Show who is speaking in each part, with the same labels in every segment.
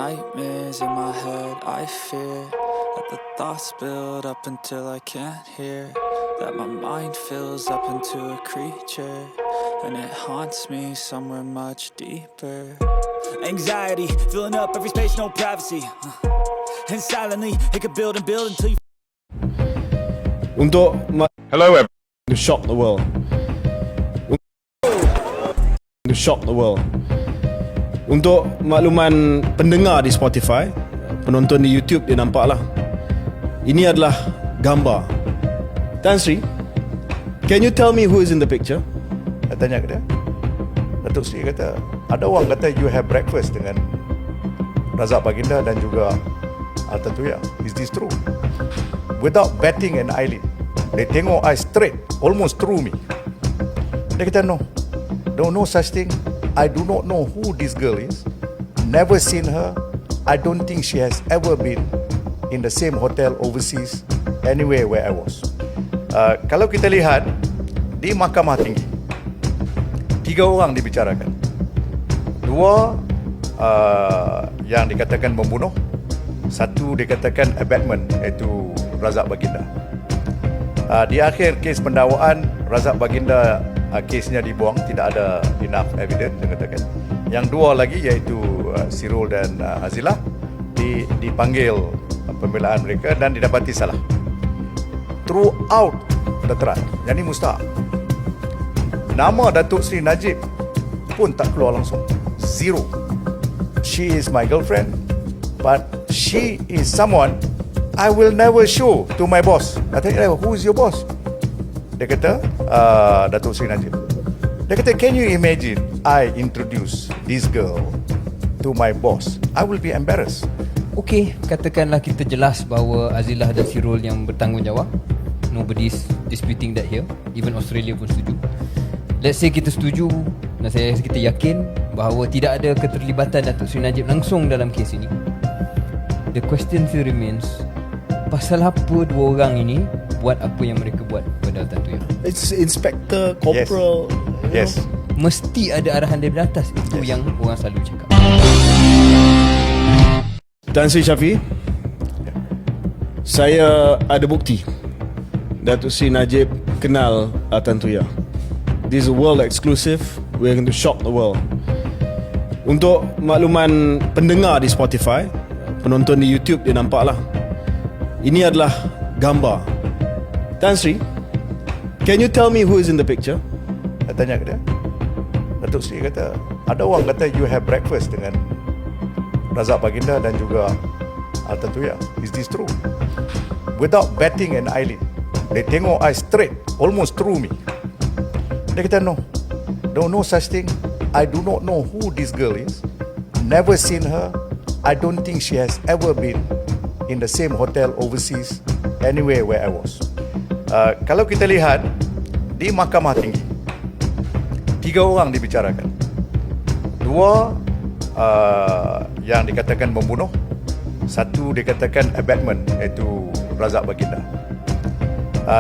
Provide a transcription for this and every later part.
Speaker 1: nightmares in my head, I fear that the thoughts build up until I can't hear, that my mind fills up into a creature, and it haunts me somewhere much deeper. Anxiety, filling up every space, no privacy, and silently, it could build and build until you...
Speaker 2: Hello everyone.
Speaker 3: To shock the world. To shock the world. Untuk makluman pendengar di Spotify, penonton di YouTube dia nampak lah. Ini adalah gambar. Tan Sri, can you tell me who is in the picture?
Speaker 2: Saya tanya ke dia. Datuk Seri kata, ada orang kata you have breakfast dengan Razak Baginda dan juga Altan Tuya. Is this true? Without batting an eyelid, they tengok I straight, almost through me. Dia kata no such thing. I do not know who this girl is. Never seen her. I don't think she has ever been in the same hotel overseas, anywhere where I was. Kalau kita lihat di Mahkamah Tinggi, 3 orang dibicarakan. 2 yang dikatakan membunuh, 1 dikatakan abetment, iaitu Razak Baginda. Di akhir kes pendakwaan, Razak Baginda kesnya dibuang, tidak ada enough evidence dia katakan. Yang 2 lagi iaitu Sirul dan Azilah dipanggil pembelaan mereka dan didapati salah throughout the trial. Jadi mustahak nama Datuk Seri Najib pun tak keluar langsung. Zero. She is my girlfriend, but she is someone I will never show to my boss. I tanya, who is your boss? Dia kata, Datuk Seri Najib. Dia kata, can you imagine I introduce this girl to my boss? I will be embarrassed.
Speaker 4: Okey, katakanlah kita jelas bahawa Azilah dan Sirul yang bertanggungjawab. Nobody's disputing that here. Even Australia pun setuju. Let's say kita setuju dan kita yakin bahawa tidak ada keterlibatan Datuk Seri Najib langsung dalam kes ini. The question still remains, pasal apa 2 orang ini buat apa yang mereka buat pada Altan Tuya?
Speaker 3: It's Inspector, Corporal.
Speaker 2: Yes.
Speaker 4: Mesti ada arahan dari atas. Itu yang orang selalu cakap.
Speaker 3: Tan Sri Syafi, saya ada bukti Datuk Seri Najib kenal Altan Tuya. This is a world exclusive. We're going to shock the world. Untuk makluman pendengar di Spotify, penonton di YouTube dia nampak lah. Ini adalah gambar. Tan Sri, can you tell me who is in the picture?
Speaker 2: Saya tanya ke dia. Datuk Seri kata, ada orang kata you have breakfast dengan Razak Baginda dan juga Altan Tuya. Is this true? Without batting an eyelid, they tengok I straight, almost through me. Dia kata no such thing. I do not know who this girl is. Never seen her. I don't think she has ever been in the same hotel overseas, anywhere where I was. Kalau kita lihat di Mahkamah Tinggi, 3 orang dibicarakan. 2 yang dikatakan membunuh, 1 dikatakan abetment, iaitu Razak Baginda.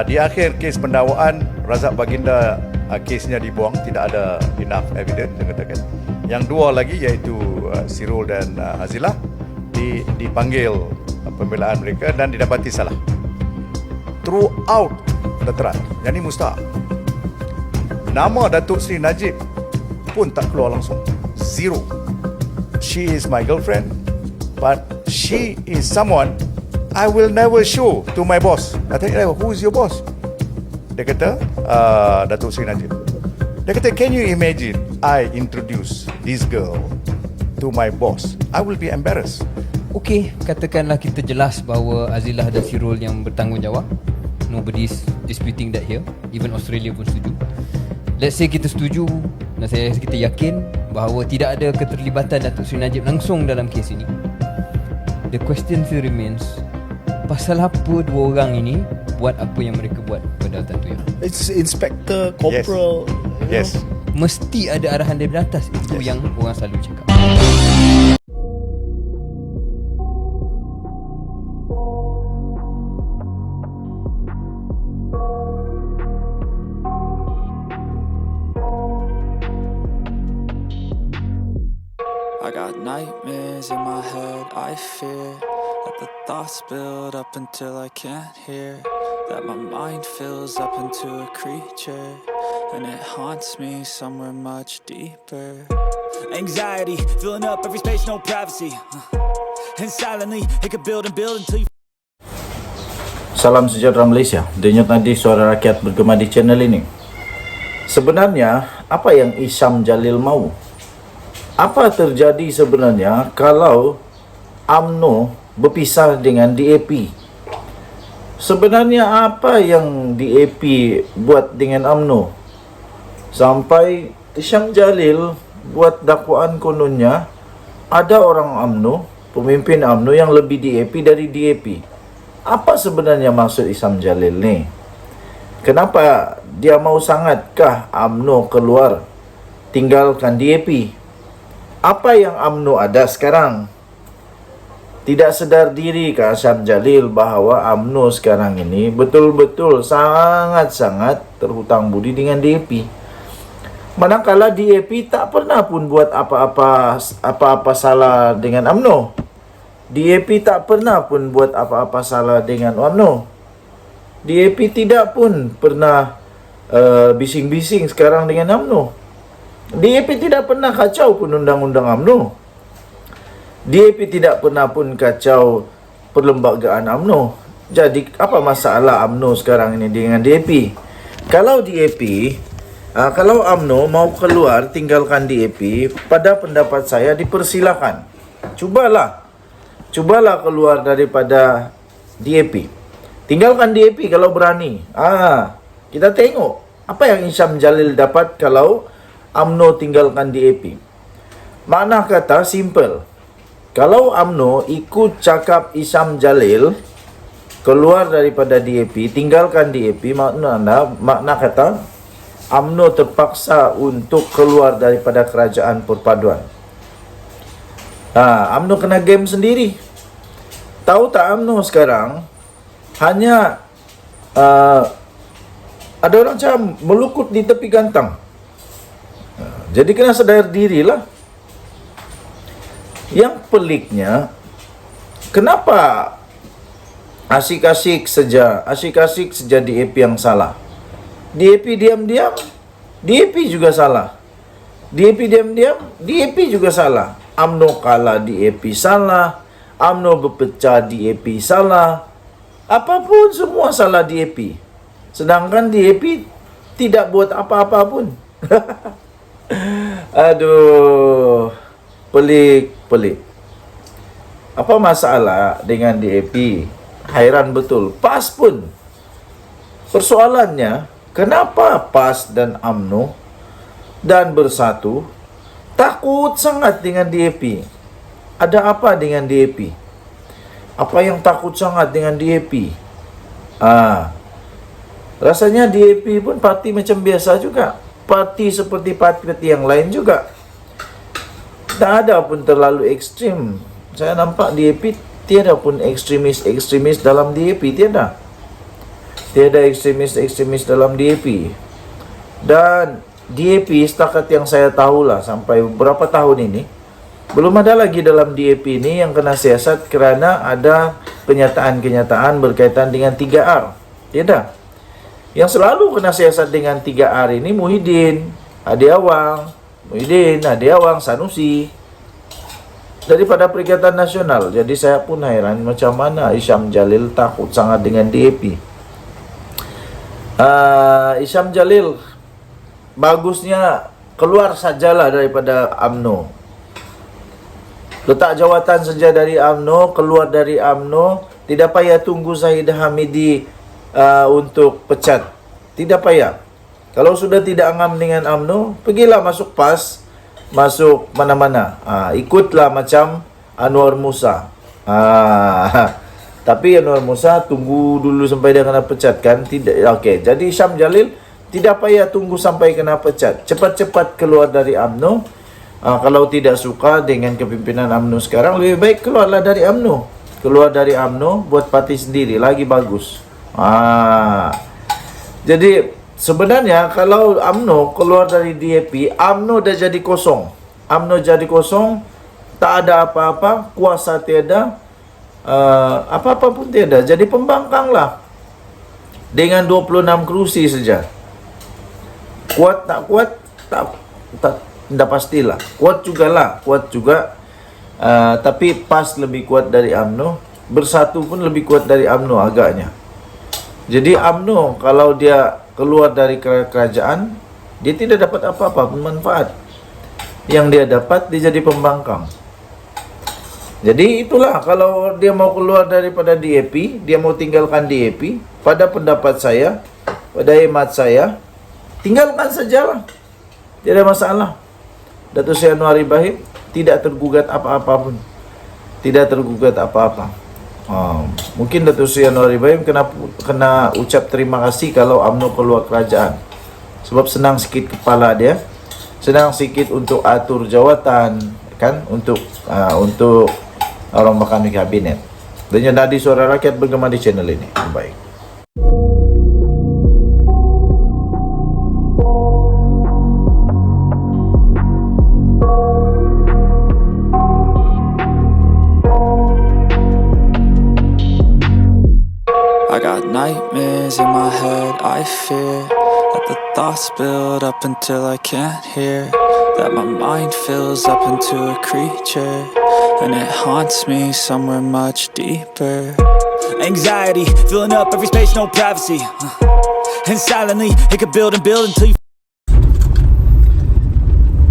Speaker 2: Di akhir kes pendakwaan, Razak Baginda kesnya dibuang, tidak ada enough evidence dia katakan. Yang 2 lagi iaitu Sirul dan Azilah dipanggil pembelaan mereka dan didapati salah throughout the trial. Jadi mustahak nama Datuk Seri Najib pun tak keluar langsung. Zero. She is my girlfriend, but she is someone I will never show to my boss. I tanya, who is your boss? Dia kata, Datuk Seri Najib. Dia kata, can you imagine I introduce this girl to my boss? I will be embarrassed.
Speaker 4: Okey, katakanlah kita jelas bahawa Azilah dan Sirul yang bertanggungjawab. Nobody's disputing that here. Even Australia pun setuju. Let's say kita setuju dan kita yakin bahawa tidak ada keterlibatan Datuk Seri Najib langsung dalam kes ini. The question still remains, pasal apa 2 orang ini buat apa yang mereka buat pada Altan Tuya?
Speaker 3: It's Inspector, Corporal.
Speaker 2: Yes.
Speaker 4: Mesti ada arahan dari atas. Itu yang orang selalu cakap.
Speaker 1: I got nightmares in my my head, I fear that the thoughts build up until I can't hear, that my mind fills up into a creature, and it haunts me somewhere much deeper.
Speaker 5: Anxiety, filling up every space, no privacy. And silently, it could build and build until you...
Speaker 6: Salam sejahtera Malaysia. Denyut nadi suara rakyat bergema di channel ini. Sebenarnya, apa yang Isyam Jalil mau? Apa terjadi sebenarnya kalau UMNO berpisah dengan DAP? Sebenarnya apa yang DAP buat dengan UMNO? Sampai Isyam Jalil buat dakwaan kononnya ada orang UMNO, pemimpin UMNO yang lebih DAP dari DAP. Apa sebenarnya maksud Isyam Jalil ni? Kenapa dia mau sangatkah UMNO keluar tinggalkan DAP? Apa yang UMNO ada sekarang? Tidak sedar diri ke Isyam Jalil bahawa UMNO sekarang ini betul-betul sangat-sangat terhutang budi dengan DAP. Manakala DAP tak pernah pun buat apa-apa salah dengan UMNO. DAP tak pernah pun buat apa-apa salah dengan UMNO. DAP tidak pun pernah bising-bising sekarang dengan UMNO. DAP tidak pernah kacau pun undang-undang UMNO. DAP tidak pernah pun kacau perlembagaan UMNO. Jadi apa masalah UMNO sekarang ini dengan DAP? Kalau DAP, kalau UMNO mau keluar tinggalkan DAP, pada pendapat saya dipersilakan. Cubalah keluar daripada DAP. Tinggalkan DAP kalau berani. Kita tengok apa yang Isyam Jalil dapat kalau UMNO tinggalkan DAP. Makna kata simple. Kalau UMNO ikut cakap Isyam Jalil keluar daripada DAP, tinggalkan DAP, makna kata UMNO terpaksa untuk keluar daripada kerajaan perpaduan. UMNO kena game sendiri. Tahu tak UMNO sekarang hanya ada orang macam melukut di tepi gantang. Jadi kena sedar dirilah. Yang peliknya, kenapa asyik-asyik saja DAP yang salah? DAP diam-diam, DAP juga salah. DAP diam-diam, DAP juga salah. UMNO kalah, DAP salah. UMNO berpecah, DAP salah. Apapun semua salah DAP. Sedangkan DAP tidak buat apa-apa pun. Aduh, pelik. Apa masalah dengan DAP? Hairan betul. PAS pun. Persoalannya, kenapa PAS dan UMNO dan Bersatu takut sangat dengan DAP? Ada apa dengan DAP? Apa yang takut sangat dengan DAP? Rasanya DAP pun parti macam biasa juga. Parti seperti parti yang lain juga. Tak ada pun terlalu ekstrim. Saya nampak DAP tiada pun ekstremis dalam DAP. Tiada ekstremis dalam DAP. Dan DAP setakat yang saya tahulah sampai beberapa tahun ini, belum ada lagi dalam DAP ini yang kena siasat kerana ada kenyataan-kenyataan berkaitan dengan 3R. Tiada. Yang selalu kena siasat dengan 3R ini Muhyiddin, Hadi Awang, Sanusi daripada Perikatan Nasional. Jadi saya pun hairan macam mana Isyam Jalil takut sangat dengan DAP. Isyam Jalil bagusnya keluar sajalah daripada UMNO. Letak jawatan saja dari UMNO, keluar dari UMNO. Tidak payah tunggu Zahidah Hamidi untuk pecat. Tidak payah. Kalau sudah tidak ngam dengan UMNO, pergilah masuk PAS, masuk mana-mana. Ikutlah macam Anwar Musa. Tapi Anwar Musa tunggu dulu sampai dia kena pecat kan? Tidak. Okey. Jadi Isyam Jalil tidak payah tunggu sampai kena pecat. Cepat-cepat keluar dari UMNO. Kalau tidak suka dengan kepimpinan UMNO sekarang, lebih baik keluarlah dari UMNO. Keluar dari UMNO, buat parti sendiri, lagi bagus. Jadi sebenarnya kalau UMNO keluar dari DAP, UMNO dah jadi kosong. UMNO jadi kosong, tak ada apa-apa, kuasa tiada, apa-apa pun tiada. Jadi pembangkanglah dengan 26 kerusi saja. Kuat tak kuat, tak pastilah. Kuat juga, tapi PAS lebih kuat dari UMNO, Bersatu pun lebih kuat dari UMNO agaknya. Jadi UMNO kalau dia keluar dari kerajaan, dia tidak dapat apa-apa pun manfaat. Yang dia dapat, dia jadi pembangkang. Jadi itulah, kalau dia mau keluar daripada DAP, dia mau tinggalkan DAP, pada pendapat saya, pada hemat saya, tinggalkan sajalah. Tidak ada masalah. Datuk Seri Anwar Ibrahim tidak tergugat apa-apa pun. Tidak tergugat apa-apa. Mungkin Datuk Seri Anwar Ibrahim kena ucap terima kasih kalau UMNO keluar kerajaan. Sebab senang sikit kepala dia. Senang sikit untuk atur jawatan, kan, untuk orang bakal kabinet. Dan Nadi Suara Rakyat bergema di channel ini. Baik.
Speaker 1: I got nightmares in my head, I fear that the thoughts build up until I can't hear, that my mind fills up into a creature, and it haunts me somewhere much deeper.
Speaker 5: Anxiety, filling up every space, no privacy. And silently, it could build and build until you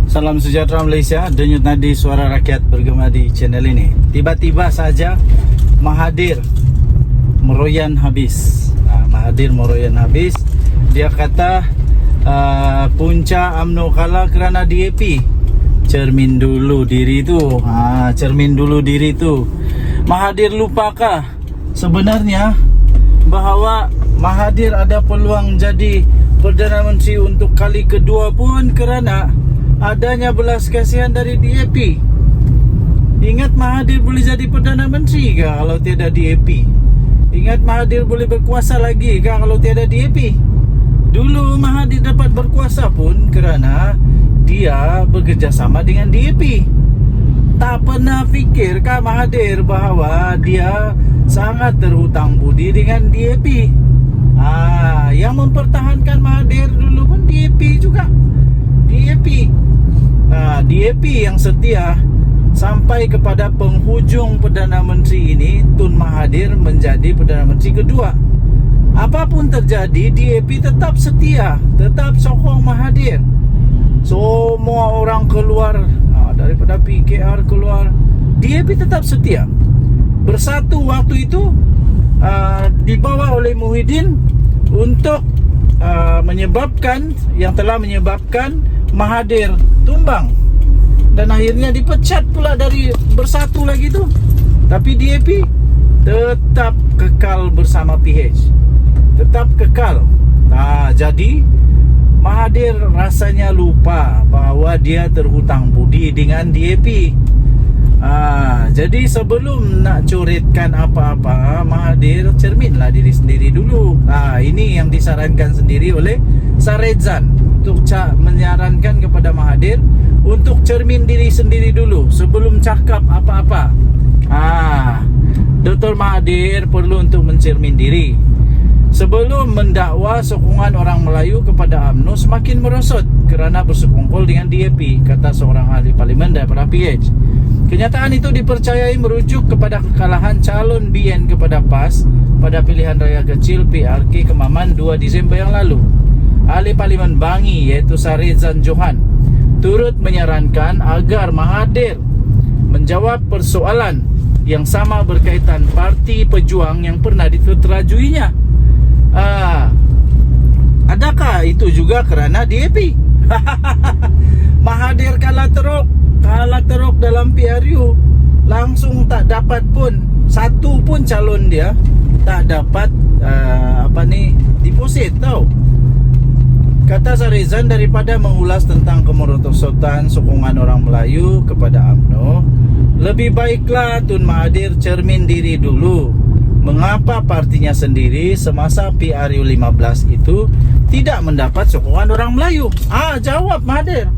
Speaker 7: Salam sejahtera Malaysia, denyut nadi suara rakyat bergema di channel ini. Tiba-tiba saja Mahathir meroyan habis. Mahathir meroyan habis. Dia kata punca UMNO kalah kerana DAP. Cermin dulu diri tu. Cermin dulu diri tu. Mahathir lupakah sebenarnya bahawa Mahathir ada peluang jadi Perdana Menteri untuk kali kedua pun kerana adanya belas kasihan dari DAP. Ingat Mahathir boleh jadi Perdana Menteri ke kalau tiada DAP? Ingat Mahathir boleh berkuasa lagi ke kalau tiada DAP? Dulu Mahathir dapat berkuasa pun kerana dia bekerjasama dengan DAP. Tak pernah fikirkah Mahathir bahawa dia sangat terhutang budi dengan DAP? Yang mempertahankan Mahathir dulu pun DAP juga. DAP yang setia sampai kepada penghujung Perdana Menteri ini, Tun Mahathir menjadi Perdana Menteri kedua. Apapun terjadi, DAP tetap setia, tetap sokong Mahathir. Semua orang keluar, daripada PKR keluar, DAP tetap setia. Bersatu waktu itu dibawa oleh Muhyiddin untuk telah menyebabkan Mahathir tumbang. Dan akhirnya dipecat pula dari Bersatu lagi tu. Tapi DAP tetap kekal bersama PH. Tetap kekal. Jadi Mahathir rasanya lupa bahawa dia terhutang budi dengan DAP. Jadi sebelum nak coretkan apa-apa, Mahathir cerminlah diri sendiri dulu. Ini yang disarankan sendiri oleh Saredzan untuk menyarankan kepada Mahathir untuk cermin diri sendiri dulu sebelum cakap apa-apa. Dr. Mahathir perlu untuk mencermin diri sebelum mendakwa sokongan orang Melayu kepada UMNO semakin merosot kerana bersekongkol dengan DAP, kata seorang ahli parlimen daripada PH. Kenyataan itu dipercayai merujuk kepada kekalahan calon BN kepada PAS pada pilihan raya kecil PRK Kemaman 2 Disember yang lalu. Ahli parlimen Bangi iaitu Saredzan Johan turut menyarankan agar Mahathir menjawab persoalan yang sama berkaitan Parti Pejuang yang pernah diterajuinya. Adakah itu juga kerana DAP? Mahathir kalah teruk dalam PRU, langsung tak dapat pun satu pun calon dia tak dapat deposit tau. Kata Sarezan, daripada mengulas tentang kemerosotan sokongan orang Melayu kepada UMNO, lebih baiklah Tun Mahathir cermin diri dulu. Mengapa partinya sendiri semasa PRU 15 itu tidak mendapat sokongan orang Melayu? Jawab Mahathir.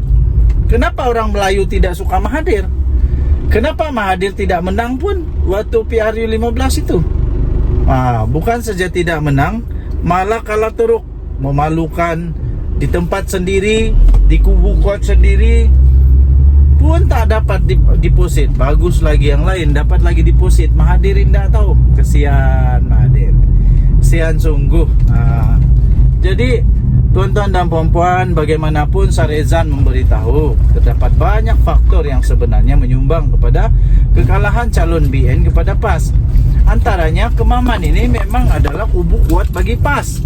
Speaker 7: Kenapa orang Melayu tidak suka Mahathir? Kenapa Mahathir tidak menang pun waktu PRU 15 itu? Bukan saja tidak menang, malah kalah teruk, memalukan, di tempat sendiri, di kubu kuat sendiri pun tak dapat deposit. Bagus lagi yang lain dapat lagi deposit. Mahathir tidak tahu. Kesian Mahathir, kesian sungguh. Jadi tuan-tuan dan puan-puan, bagaimanapun Sarezan memberitahu terdapat banyak faktor yang sebenarnya menyumbang kepada kekalahan calon BN kepada PAS. Antaranya Kemaman ini memang adalah kubu kuat bagi PAS.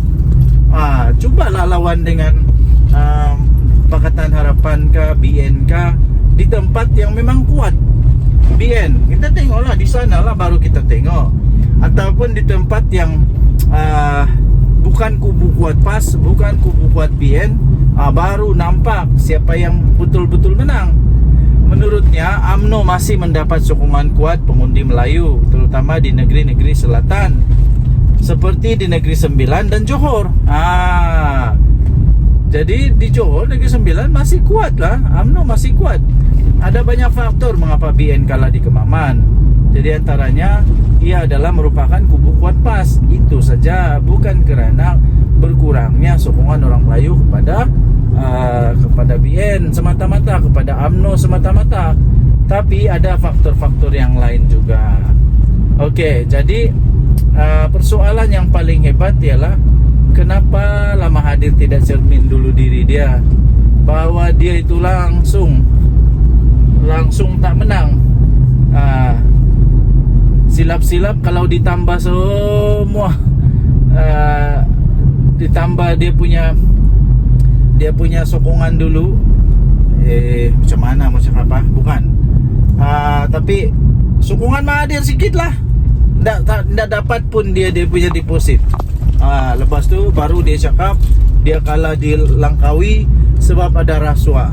Speaker 7: Cubalah lawan dengan Pakatan Harapan ke BN ke di tempat yang memang kuat BN. Kita tengoklah di sana lah, baru kita tengok. Ataupun di tempat yang bukan kubu kuat PAS, bukan kubu kuat BN, baru nampak siapa yang betul-betul menang. Menurutnya UMNO masih mendapat sokongan kuat pengundi Melayu, terutama di negeri-negeri selatan seperti di Negeri Sembilan dan Johor. Jadi di Johor, Negeri Sembilan masih kuat lah, UMNO masih kuat. Ada banyak faktor mengapa BN kalah di Kemaman. Jadi antaranya ia adalah merupakan kubu kuat PAS. Itu saja, bukan kerana berkurangnya sokongan orang Melayu kepada BN semata-mata, kepada UMNO semata-mata, tapi ada faktor-faktor yang lain juga. Okey, jadi persoalan yang paling hebat ialah kenapa Mahathir tidak cermin dulu diri dia, bahawa dia itu langsung tak menang. Silap-silap kalau ditambah semua, ditambah dia punya sokongan dulu, macam mana, macam apa, bukan, tapi sokongan Mahathir sikit lah, tak dapat pun dia punya deposit. Lepas tu baru dia cakap dia kalah di Langkawi sebab ada rasuah.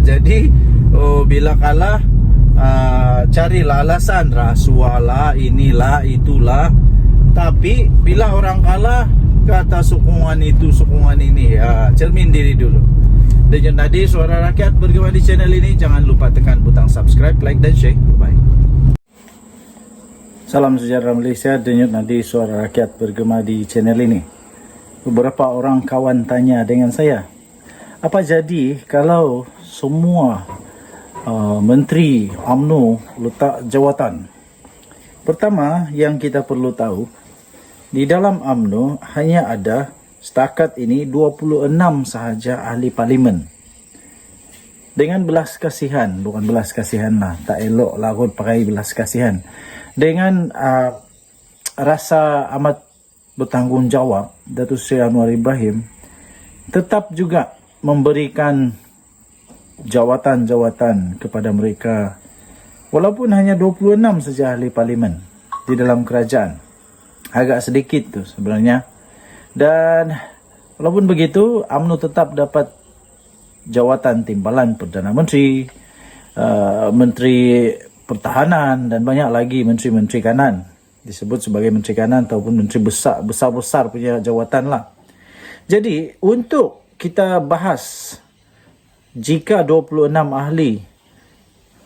Speaker 7: Jadi bila kalah, carilah alasan, rasuah lah, inilah, itulah. Tapi bila orang kalah kata sokongan itu, sokongan ini, cermin diri dulu. Denyut Nadi Suara Rakyat bergema di channel ini. Jangan lupa tekan butang subscribe, like dan share. Bye. Salam sejahtera Malaysia, Denyut Nadi Suara Rakyat bergema di channel ini. Beberapa orang kawan tanya dengan saya, apa jadi kalau semua menteri UMNO letak jawatan? Pertama yang kita perlu tahu, di dalam UMNO hanya ada setakat ini 26 sahaja ahli parlimen. Dengan belas kasihan, bukan belas kasihan lah, tak elok lah kot pakai belas kasihan. Dengan rasa amat bertanggungjawab, Datuk Seri Anwar Ibrahim tetap juga memberikan jawatan-jawatan kepada mereka, walaupun hanya 26 saja ahli parlimen di dalam kerajaan. Agak sedikit tu sebenarnya. Dan walaupun begitu, UMNO tetap dapat jawatan timbalan Perdana Menteri, Menteri Pertahanan dan banyak lagi menteri-menteri kanan, disebut sebagai menteri kanan ataupun menteri besar-besar punya jawatan lah. Jadi untuk kita bahas, jika 26 ahli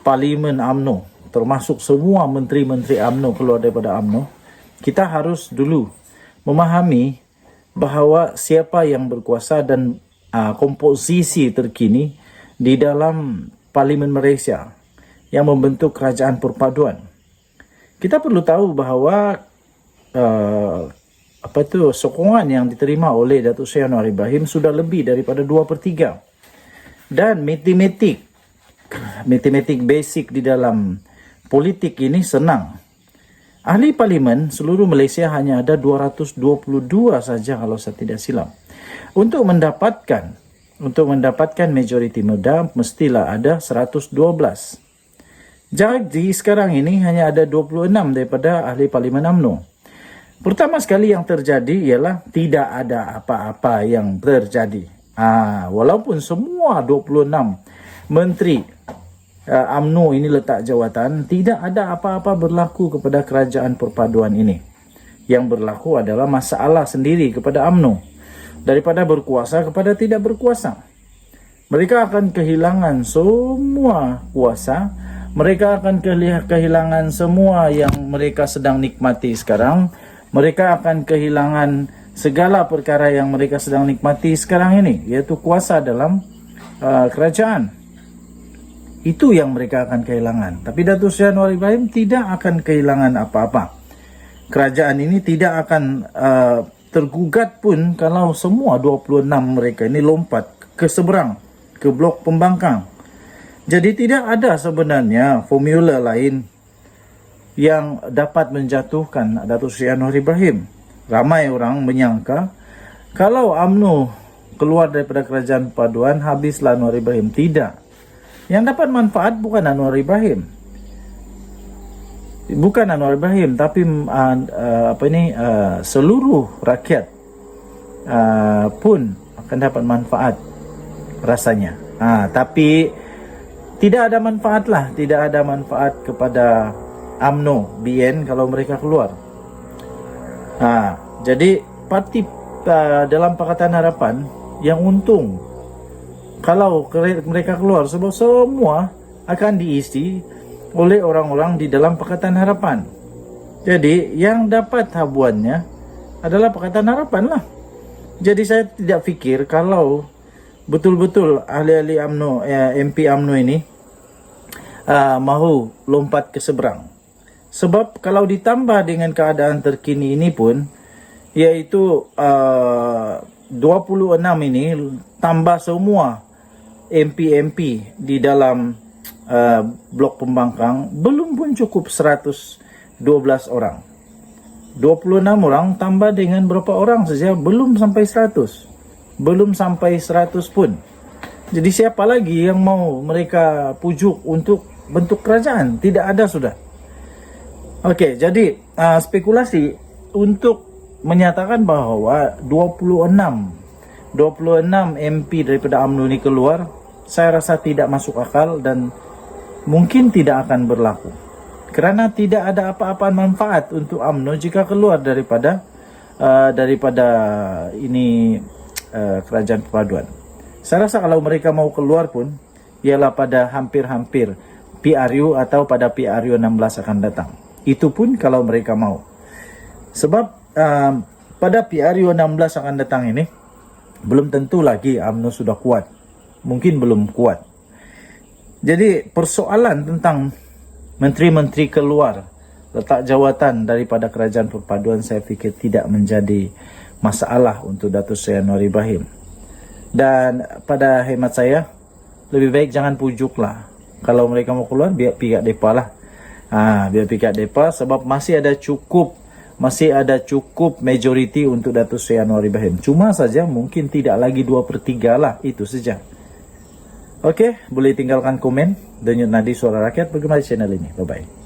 Speaker 7: parlimen UMNO, termasuk semua menteri-menteri UMNO keluar daripada UMNO, kita harus dulu memahami bahawa siapa yang berkuasa dan komposisi terkini di dalam parlimen Malaysia yang membentuk kerajaan perpaduan. Kita perlu tahu bahawa sokongan yang diterima oleh Datuk Seri Anwar Ibrahim sudah lebih daripada 2/3. Dan matematik basic di dalam politik ini senang. Ahli parlimen seluruh Malaysia hanya ada 222 saja kalau saya tidak silap. Untuk mendapatkan majoriti muda mestilah ada 112. Jadi sekarang ini hanya ada 26 daripada ahli parlimen UMNO. Pertama sekali yang terjadi ialah tidak ada apa-apa yang terjadi. Walaupun semua 26 menteri UMNO ini letak jawatan, tidak ada apa-apa berlaku kepada kerajaan perpaduan ini. Yang berlaku adalah masalah sendiri kepada UMNO, daripada berkuasa kepada tidak berkuasa. Mereka akan kehilangan semua kuasa
Speaker 6: mereka akan kehilangan semua yang mereka sedang nikmati sekarang. Mereka akan kehilangan segala perkara yang mereka sedang nikmati sekarang ini, yaitu kuasa dalam kerajaan. Itu yang mereka akan kehilangan. Tapi Datuk Seri Anwar Ibrahim tidak akan kehilangan apa-apa. Kerajaan ini tidak akan tergugat pun kalau semua 26 mereka ini lompat ke seberang, ke blok pembangkang. Jadi tidak ada sebenarnya formula lain yang dapat menjatuhkan Datuk Seri Anwar Ibrahim. Ramai orang menyangka kalau UMNO keluar daripada kerajaan perpaduan, habislah Anwar Ibrahim. Tidak. Yang dapat manfaat bukan Anwar Ibrahim. Bukan Anwar Ibrahim, tapi seluruh rakyat pun akan dapat manfaat rasanya. Tapi tidak ada manfaat lah, tidak ada manfaat kepada UMNO, BN kalau mereka keluar. Jadi parti dalam Pakatan Harapan yang untung kalau mereka keluar, sebab semua akan diisi oleh orang-orang di dalam Pakatan Harapan. Jadi yang dapat habuannya adalah Pakatan Harapan lah. Jadi saya tidak fikir kalau betul-betul ahli-ahli UMNO, MP UMNO ini mahu lompat ke seberang. Sebab kalau ditambah dengan keadaan terkini ini pun, iaitu 26 ini tambah semua MP di dalam blok pembangkang, belum pun cukup 112 orang. 26 orang tambah dengan berapa orang saja, belum sampai 100. Belum sampai 100 pun. Jadi siapa lagi yang mau mereka pujuk untuk bentuk kerajaan? Tidak ada sudah. Okey, jadi spekulasi untuk menyatakan bahawa 26 MP daripada UMNO ini keluar, saya rasa tidak masuk akal dan mungkin tidak akan berlaku. Kerana tidak ada apa-apa manfaat untuk UMNO jika keluar daripada ini kerajaan perpaduan. Saya rasa kalau mereka mau keluar pun ialah pada hampir-hampir PRU atau pada PRU 16 akan datang. Itu pun kalau mereka mau. Sebab pada PRU 16 akan datang ini belum tentu lagi UMNO sudah kuat. Mungkin belum kuat. Jadi persoalan tentang menteri-menteri keluar, letak jawatan daripada kerajaan perpaduan, saya fikir tidak menjadi masalah untuk Datuk Seri Anwar Ibrahim. Dan pada hemat saya, lebih baik jangan pujuklah. Kalau mereka mau keluar, biar pihak depa lah. Biar pihak depa, sebab masih ada cukup majoriti untuk Datuk Seri Anwar Ibrahim. Cuma saja mungkin tidak lagi 2/3 lah, itu saja. Okey, boleh tinggalkan komen. Denyut Nadi Suara Rakyat, bagaimana channel ini. Bye-bye.